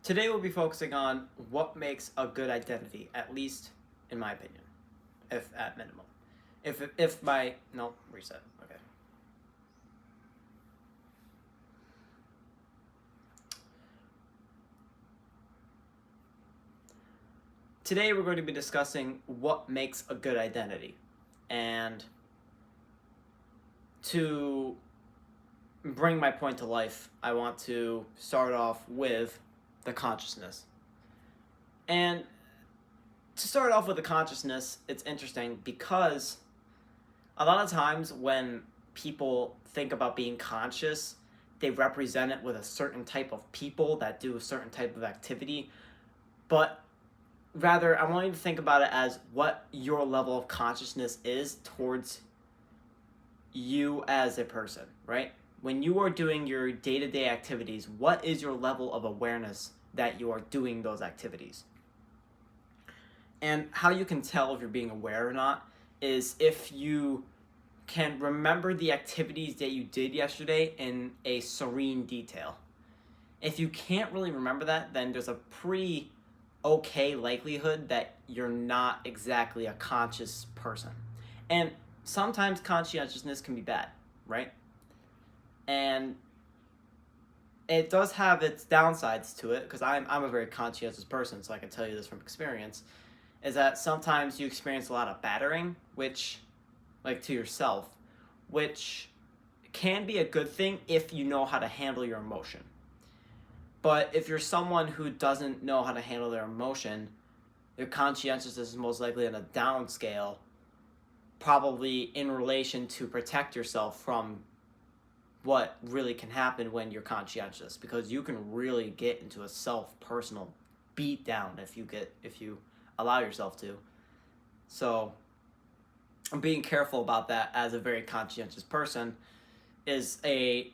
Today we'll be focusing on what makes a good identity, at least in my opinion, if at minimum. If my no reset. Okay. Today we're going to be discussing what makes a good identity. And to bring my point to life, I want to start off with the consciousness. And to start off with the consciousness, it's interesting because a lot of times when people think about being conscious, they represent it with a certain type of people that do a certain type of activity. But rather, I want you to think about it as what your level of consciousness is towards you as a person, right? When you are doing your day-to-day activities, what is your level of awareness that you are doing those activities? And how you can tell if you're being aware or not is if you can remember the activities that you did yesterday in a serene detail. If you can't really remember that, then there's a pretty okay likelihood that you're not exactly a conscious person. And sometimes conscientiousness can be bad, right? And it does have its downsides to it, because I'm a very conscientious person, so I can tell you this from experience, is that sometimes you experience a lot of battering, which, like to yourself, which can be a good thing if you know how to handle your emotion. But if you're someone who doesn't know how to handle their emotion, your conscientiousness is most likely on a down scale, probably in relation to protect yourself from what really can happen when you're conscientious, because you can really get into a personal beat down if you allow yourself to. So I'm being careful about that as a very conscientious person is a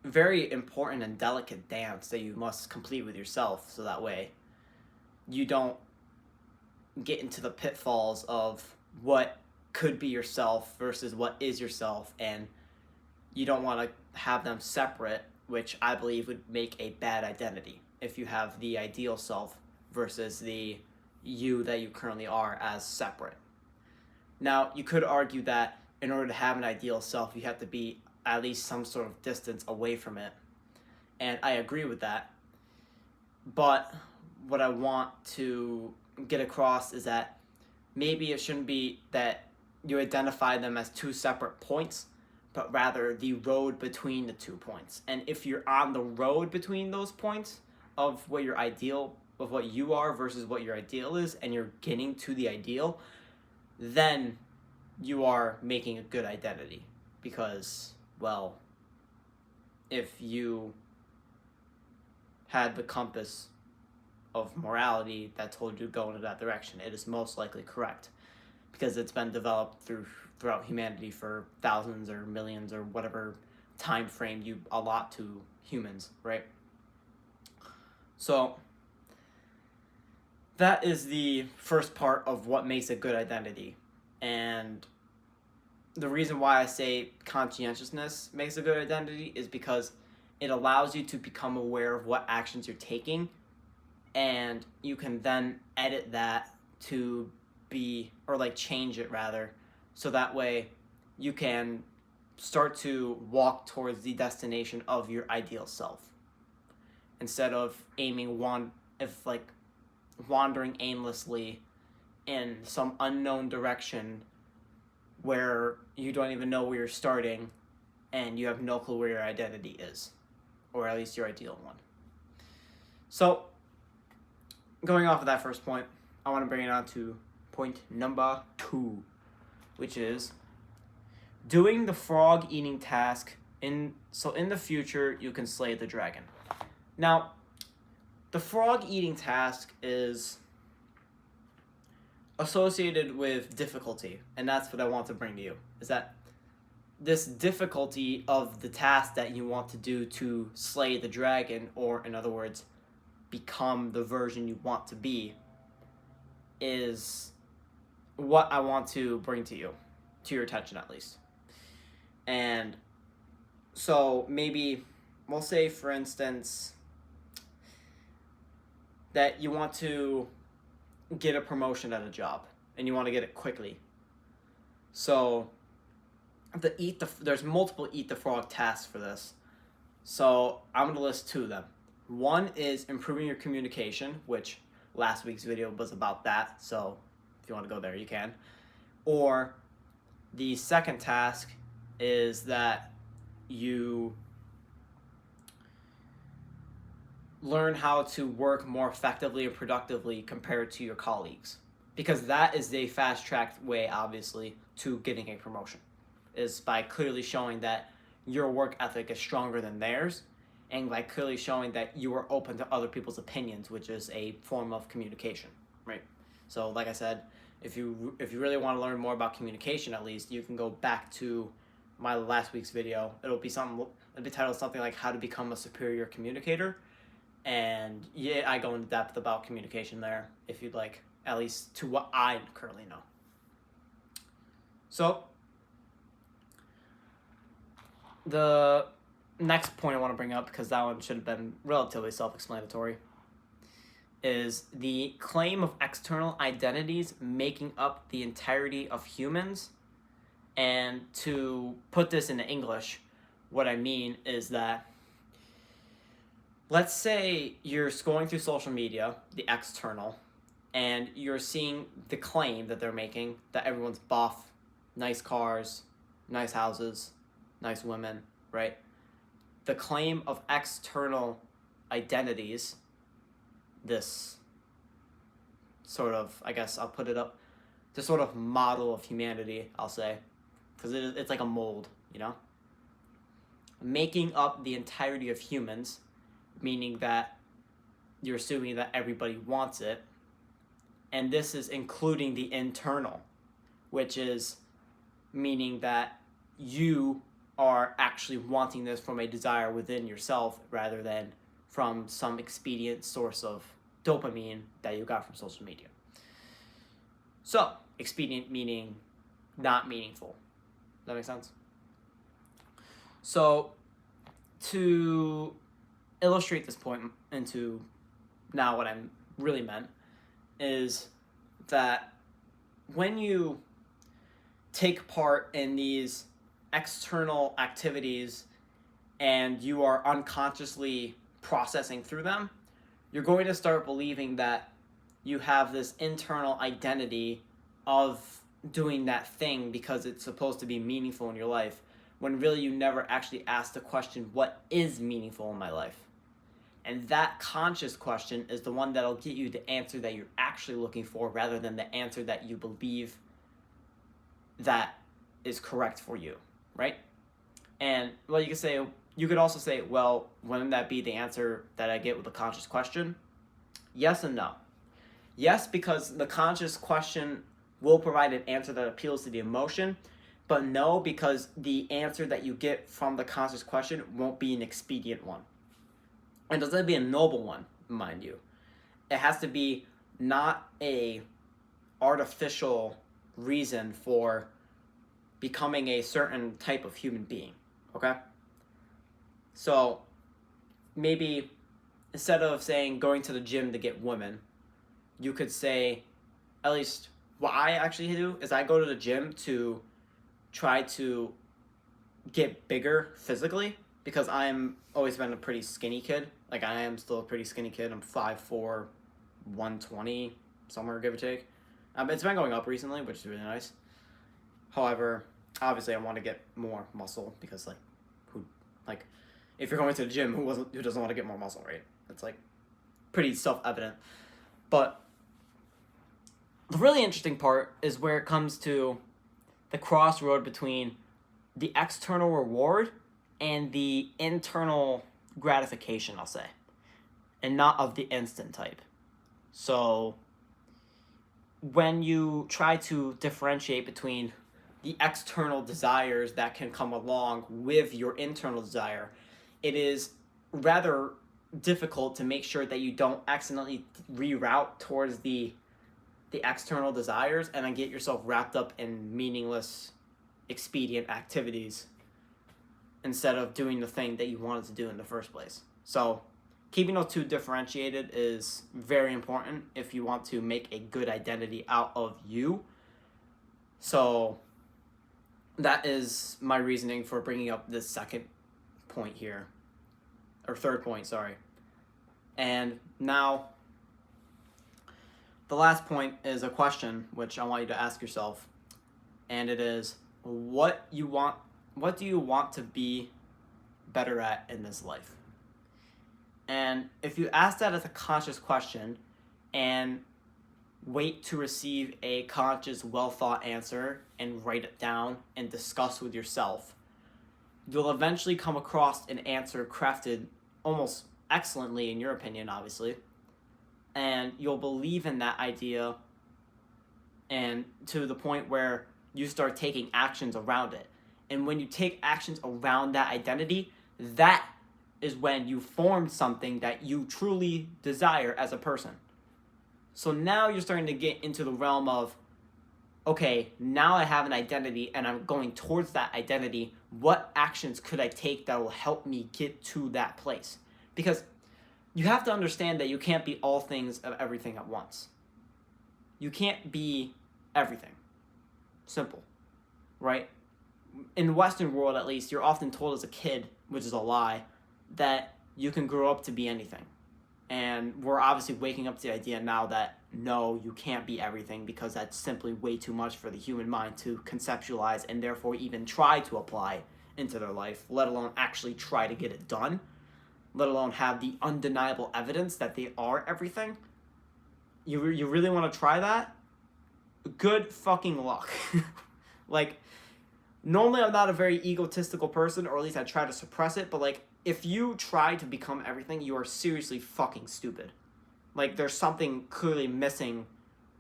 very important and delicate dance that you must complete with yourself, so that way you don't get into the pitfalls of what could be yourself versus what is yourself, and you don't want to have them separate, which I believe would make a bad identity if you have the ideal self versus the you that you currently are as separate. Now, you could argue that in order to have an ideal self, you have to be at least some sort of distance away from it. And I agree with that. But what I want to get across is that maybe it shouldn't be that you identify them as two separate points, but rather the road between the 2 points. And if you're on the road between those points of what your ideal, of what you are versus what your ideal is, and you're getting to the ideal, then you are making a good identity. Because, well, if you had the compass of morality that told you to go in that direction, it is most likely correct, because it's been developed throughout humanity for thousands or millions or whatever time frame you allot to humans, right? So that is the first part of what makes a good identity. And the reason why I say conscientiousness makes a good identity is because it allows you to become aware of what actions you're taking, and you can then edit that to be, or like change it rather, so that way you can start to walk towards the destination of your ideal self instead of wandering aimlessly in some unknown direction where you don't even know where you're starting and you have no clue where your identity is, or at least your ideal one. So going off of that first point, I want to bring it on to point number 2, which is doing the frog eating task in the future you can slay the dragon. Now, the frog eating task is associated with difficulty, and that's what I want to bring to you, is that this difficulty of the task that you want to do to slay the dragon, or in other words, become the version you want to be, is what I want to bring to you, to your attention at least. And so maybe we'll say, for instance, that you want to get a promotion at a job and you want to get it quickly. So there's multiple eat the frog tasks for this. So I'm going to list two of them. One is improving your communication, which last week's video was about that. So if you want to go there, you can. Or the second task is that you learn how to work more effectively and productively compared to your colleagues. Because that is the fast-tracked way, obviously, to getting a promotion, is by clearly showing that your work ethic is stronger than theirs, and by clearly showing that you are open to other people's opinions, which is a form of communication, right? So, like I said, if you really want to learn more about communication, at least, you can go back to my last week's video. It'll be titled something like "How to Become a Superior Communicator," and yeah, I go into depth about communication there, if you'd like, at least to what I currently know. So, the next point I want to bring up, because that one should have been relatively self-explanatory, is the claim of external identities making up the entirety of humans. And to put this into English, what I mean is that, let's say you're scrolling through social media, the external, and you're seeing the claim that they're making that everyone's buff, nice cars, nice houses, nice women, right? The claim of external identities, this sort of, I guess I'll put it up, this sort of model of humanity, I'll say, because it's like a mold, you know? Making up the entirety of humans, meaning that you're assuming that everybody wants it, and this is including the internal, which is meaning that you are actually wanting this from a desire within yourself rather than from some expedient source of dopamine that you got from social media. So, expedient meaning not meaningful. Does that make sense? So, to illustrate this point into now what I really meant is that when you take part in these external activities and you are unconsciously processing through them, you're going to start believing that you have this internal identity of doing that thing because it's supposed to be meaningful in your life, when really you never actually asked the question, what is meaningful in my life? And that conscious question is the one that'll get you the answer that you're actually looking for rather than the answer that you believe that is correct for you, right? And, well, you could also say, well, wouldn't that be the answer that I get with a conscious question? Yes and no. Yes, because the conscious question will provide an answer that appeals to the emotion, but no, because the answer that you get from the conscious question won't be an expedient one. It doesn't be a noble one, mind you. It has to be not a artificial reason for becoming a certain type of human being, okay? So maybe instead of saying going to the gym to get women, you could say, at least what I actually do is I go to the gym to try to get bigger physically, because I'm always been a pretty skinny kid. Like, I am still a pretty skinny kid. I'm 5'4", 120, somewhere, give or take. It's been going up recently, which is really nice. However, obviously I want to get more muscle, because if you're going to the gym, who doesn't want to get more muscle, right? It's pretty self-evident. But the really interesting part is where it comes to the crossroad between the external reward and the internal gratification, I'll say, and not of the instant type. So when you try to differentiate between the external desires that can come along with your internal desire, it is rather difficult to make sure that you don't accidentally reroute towards the external desires and then get yourself wrapped up in meaningless, expedient activities instead of doing the thing that you wanted to do in the first place. So keeping those two differentiated is very important if you want to make a good identity out of you. So that is my reasoning for bringing up this second point here, or third point, sorry. And now the last point is a question which I want you to ask yourself, and it is, what do you want to be better at in this life? And if you ask that as a conscious question and wait to receive a conscious, well-thought answer and write it down and discuss with yourself, you'll eventually come across an answer crafted almost excellently, in your opinion, obviously, and you'll believe in that idea, and to the point where you start taking actions around it. And when you take actions around that identity, that is when you form something that you truly desire as a person. So now you're starting to get into the realm of, okay, now I have an identity and I'm going towards that identity. What actions could I take that will help me get to that place? Because you have to understand that you can't be all things of everything at once. You can't be everything. Simple, right? In the Western world, at least, you're often told as a kid, which is a lie, that you can grow up to be anything. And we're obviously waking up to the idea now that no, you can't be everything, because that's simply way too much for the human mind to conceptualize and therefore even try to apply into their life, let alone actually try to get it done, let alone have the undeniable evidence that they are everything. You really want to try that? Good fucking luck. Like, normally I'm not a very egotistical person, or at least I try to suppress it, but like, if you try to become everything, you are seriously fucking stupid. Like, there's something clearly missing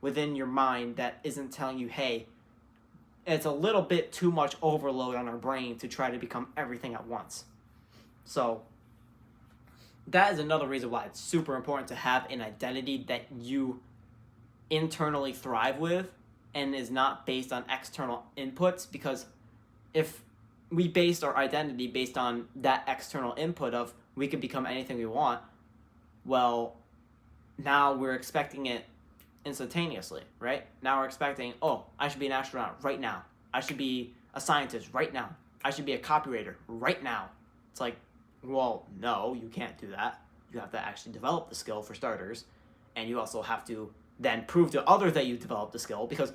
within your mind that isn't telling you, hey, it's a little bit too much overload on our brain to try to become everything at once. So that is another reason why it's super important to have an identity that you internally thrive with and is not based on external inputs, because if we based our identity based on that external input of we can become anything we want, well, now we're expecting it instantaneously, right? Now we're expecting, oh, I should be an astronaut right now. I should be a scientist right now. I should be a copywriter right now. It's like, well, no, you can't do that. You have to actually develop the skill for starters, and you also have to then prove to others that you developed the skill, because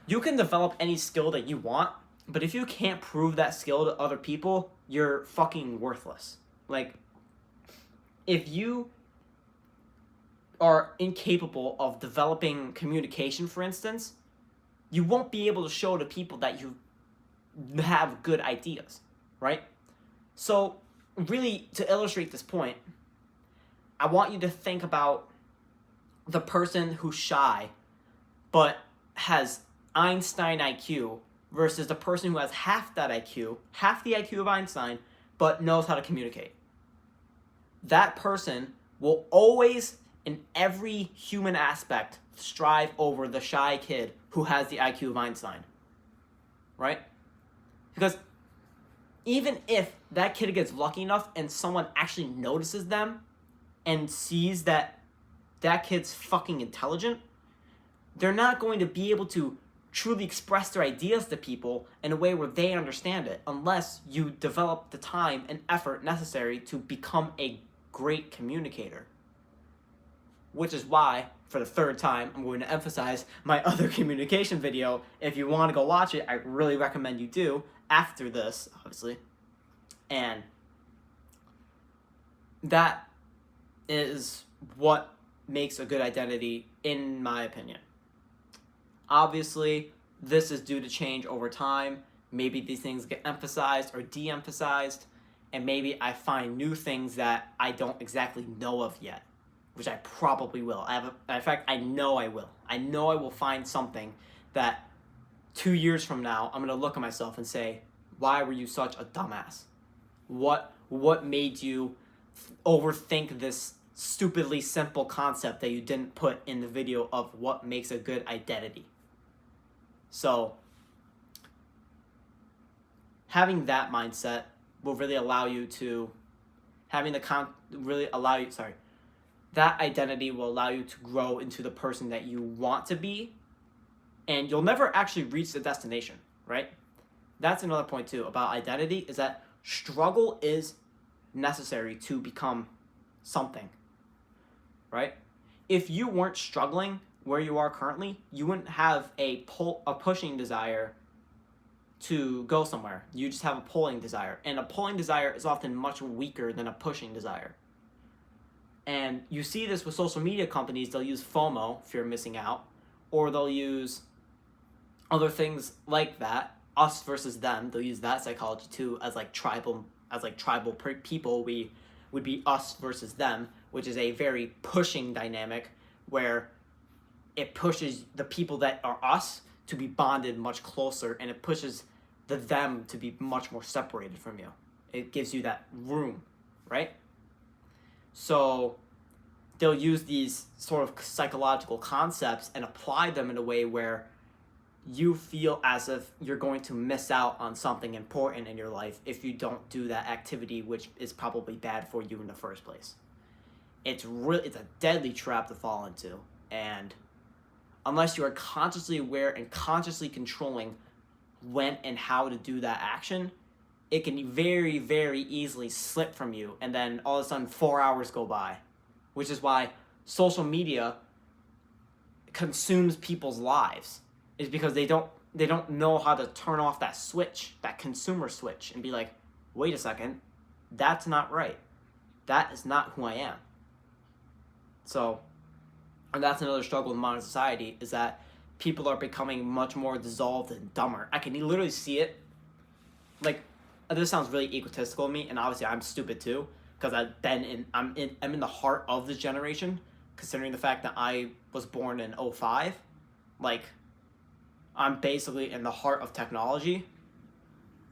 you can develop any skill that you want, but if you can't prove that skill to other people, you're fucking worthless. Like, if you are incapable of developing communication, for instance, you won't be able to show to people that you have good ideas, right? So, really, to illustrate this point, I want you to think about the person who's shy but has Einstein IQ versus the person who has half that IQ, half the IQ of Einstein, but knows how to communicate. That person will always, in every human aspect, strive over the shy kid who has the IQ of Einstein. Right? Because even if that kid gets lucky enough and someone actually notices them and sees that that kid's fucking intelligent, they're not going to be able to truly express their ideas to people in a way where they understand it unless you develop the time and effort necessary to become a great communicator. Which is why, for the third time, I'm going to emphasize my other communication video. If you want to go watch it, I really recommend you do, after this, obviously. And that is what makes a good identity, in my opinion. Obviously, this is due to change over time. Maybe these things get emphasized or de-emphasized, and maybe I find new things that I don't exactly know of yet, which I probably will. In fact, I know I will. I know I will find something that 2 years from now, I'm going to look at myself and say, why were you such a dumbass? What made you overthink this stupidly simple concept that you didn't put in the video of what makes a good identity? So, having that mindset will really allow you to, having really allow you, sorry, that identity will allow you to grow into the person that you want to be, and you'll never actually reach the destination, right? That's another point too about identity, is that struggle is necessary to become something, right? If you weren't struggling where you are currently, you wouldn't have a pushing desire to go somewhere. You just have a pulling desire, and a pulling desire is often much weaker than a pushing desire. And you see this with social media companies. They'll use FOMO, fear of missing out, or they'll use other things like that, us versus them. They'll use that psychology too, as like tribal people. We would be us versus them, which is a very pushing dynamic where it pushes the people that are us to be bonded much closer, and it pushes the them to be much more separated from you. It gives you that room, right? So they'll use these sort of psychological concepts and apply them in a way where you feel as if you're going to miss out on something important in your life if you don't do that activity, which is probably bad for you in the first place. It's a deadly trap to fall into, and unless you are consciously aware and consciously controlling when and how to do that action, it can very, very easily slip from you, and then all of a sudden 4 hours go by, which is why social media consumes people's lives, is because they don't know how to turn off that switch, that consumer switch, and be like, wait a second, that's not right. That is not who I am. So, and that's another struggle in modern society, is that people are becoming much more dissolved and dumber. I can literally see it. Like, this sounds really egotistical of me, and obviously I'm stupid too, because I'm in the heart of this generation, considering the fact that I was born in 2005. Like, I'm basically in the heart of technology,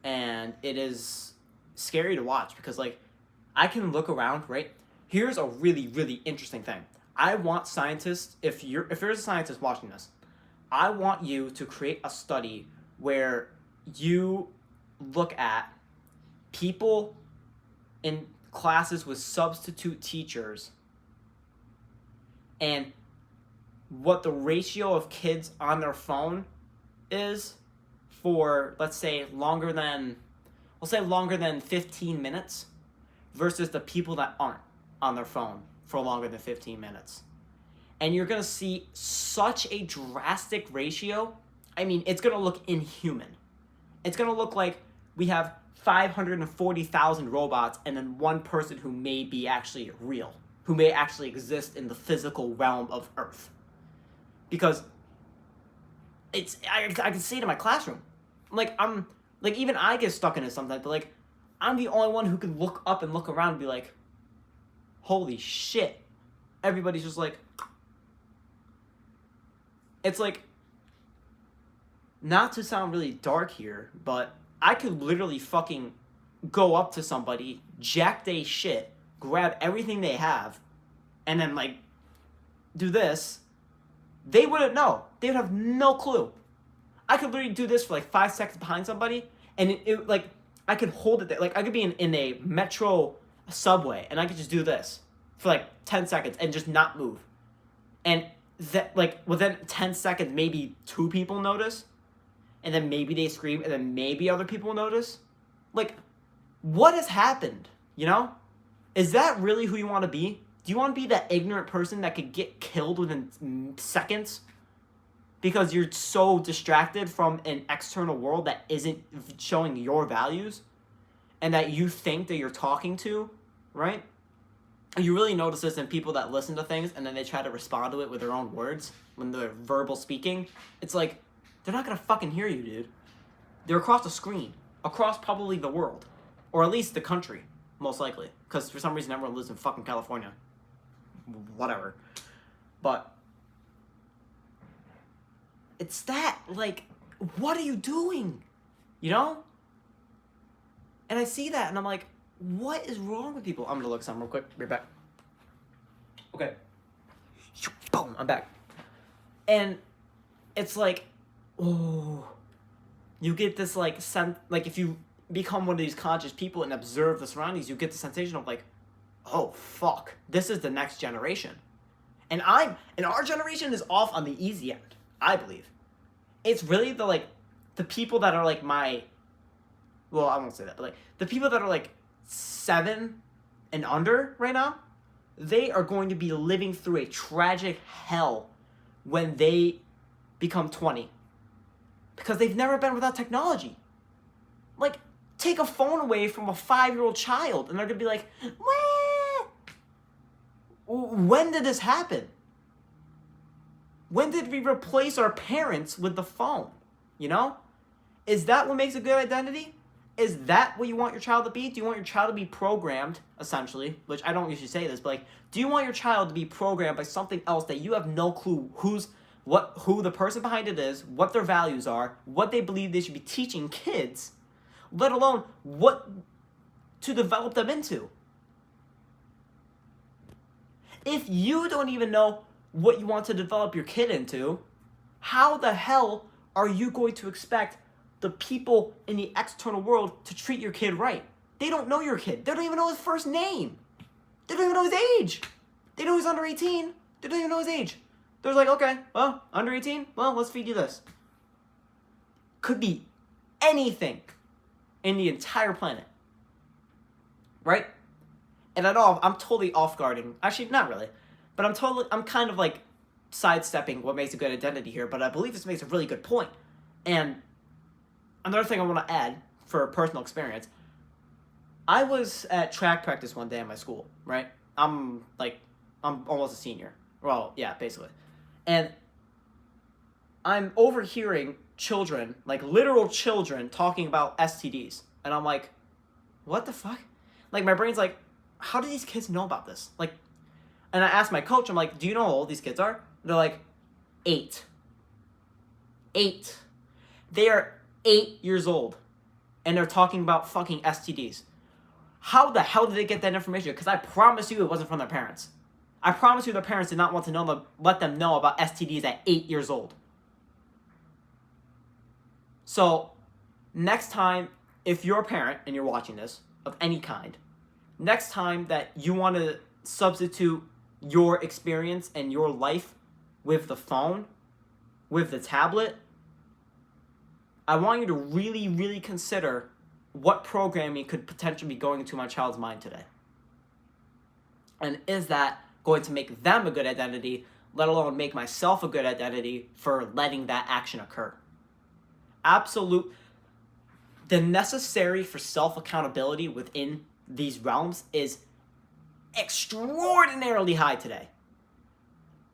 and it is scary to watch, because like, I can look around, right? Here's a really, really interesting thing. I want scientists, if there's a scientist watching this, I want you to create a study where you look at people in classes with substitute teachers and what the ratio of kids on their phone is for, let's say, longer than 15 minutes versus the people that aren't on their phone for longer than 15 minutes. And you're going to see such a drastic ratio. I mean, it's going to look inhuman. It's going to look like we have 540,000 robots and then one person who may be actually real, who may actually exist in the physical realm of Earth. Because I can see it in my classroom. Even I get stuck into something, but like, I'm the only one who can look up and look around and be like, holy shit. Everybody's just like, it's like, not to sound really dark here, but I could literally fucking go up to somebody, jack they shit, grab everything they have, and then like do this. They wouldn't know. They would have no clue. I could literally do this for like 5 seconds behind somebody, and it like, I could hold it there. Like, I could be in a metro subway, and I could just do this for like 10 seconds and just not move. And that, like, within 10 seconds, maybe 2 people notice, and then maybe they scream, and then maybe other people notice. Like, what has happened, you know? Is that really who you want to be? Do you want to be that ignorant person that could get killed within seconds because you're so distracted from an external world that isn't showing your values and that you think that you're talking to, right? You really notice this in people that listen to things and then they try to respond to it with their own words when they're verbal speaking. It's like, they're not going to fucking hear you, dude. They're across the screen, across probably the world, or at least the country, most likely, because for some reason everyone lives in fucking California. Whatever. But it's that, like, what are you doing? You know? And I see that and I'm like, what is wrong with people? I'm gonna look something real quick. Be right back. Okay. Boom, I'm back. And it's like, oh, you get this like if you become one of these conscious people and observe the surroundings, you get the sensation of like, oh fuck, this is the next generation. And our generation is off on the easy end, I believe. It's really the people that are like my, well, I won't say that, but like the people that are like 7 and under right now, they are going to be living through a tragic hell when they become 20. Because they've never been without technology. Like, take a phone away from a 5-year-old child and they're going to be like, wah! When did this happen? When did we replace our parents with the phone? You know? Is that what makes a good identity? Is that what you want your child to be? Do you want your child to be programmed, essentially, which I don't usually say this, but like, do you want your child to be programmed by something else that you have no clue who the person behind it is, what their values are, what they believe they should be teaching kids, let alone what to develop them into? If you don't even know what you want to develop your kid into, how the hell are you going to expect the people in the external world to treat your kid right? They don't know your kid. They don't even know his first name. They don't even know his age. They know he's under 18. They don't even know his age. They're like, okay, well, under 18? Well, let's feed you this. Could be anything in the entire planet. Right? And I know I'm totally off-guarding. Actually, not really. But I'm kind of like sidestepping what makes a good identity here, but I believe this makes a really good point. And another thing I want to add for personal experience, I was at track practice one day at my school, right? I'm almost a senior. Well, yeah, basically. And I'm overhearing children, like literal children, talking about STDs. And I'm like, what the fuck? Like, my brain's like, how do these kids know about this? Like, and I asked my coach, I'm like, do you know how old these kids are? They're like, 8. 8. They are 8 years old. And they're talking about fucking STDs. How the hell did they get that information? Because I promise you it wasn't from their parents. I promise you their parents did not want to let them know about STDs at 8 years old. So, next time, if you're a parent and you're watching this, of any kind, next time that you want to substitute your experience and your life with the phone, with the tablet, I want you to really, really consider what programming could potentially be going into my child's mind today. And is that going to make them a good identity, let alone make myself a good identity for letting that action occur? The necessary for self-accountability within these realms is extraordinarily high today.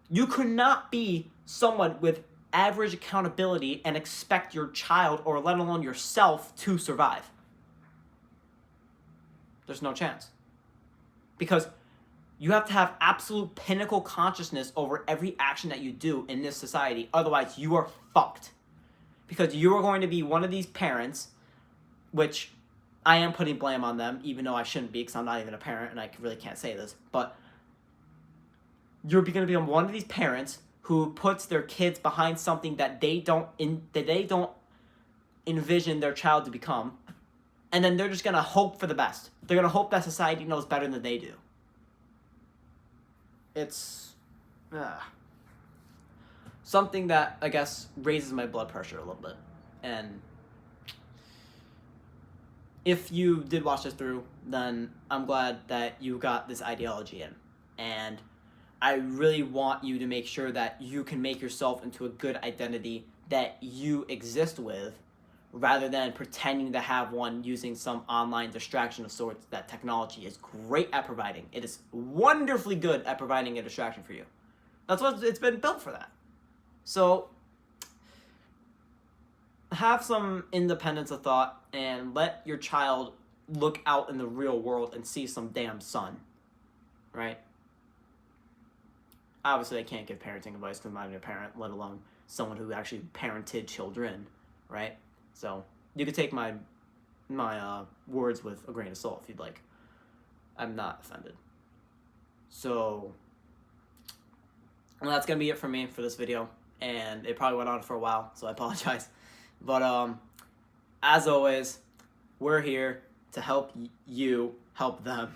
You could not be someone with average accountability and expect your child, or let alone yourself, to survive. There's no chance. Because you have to have absolute pinnacle consciousness over every action that you do in this society. Otherwise, you are fucked. Because you are going to be one of these parents, which I am putting blame on them, even though I shouldn't be, because I'm not even a parent and I really can't say this. But you're going to be one of these parents who puts their kids behind something that they don't envision their child to become, and then they're just going to hope for the best. They're going to hope that society knows better than they do. It's something that, I guess, raises my blood pressure a little bit. And if you did watch this through, then I'm glad that you got this ideology in. And I really want you to make sure that you can make yourself into a good identity that you exist with, rather than pretending to have one using some online distraction of sorts that technology is great at providing. It is wonderfully good at providing a distraction for you. That's what it's been built for that. So have some independence of thought and let your child look out in the real world and see some damn sun, right? Obviously, I can't give parenting advice because I'm not even a parent, let alone someone who actually parented children, right? So you could take my words with a grain of salt if you'd like. I'm not offended. So, well, that's going to be it for me for this video. And it probably went on for a while, so I apologize. But as always, we're here to help you help them.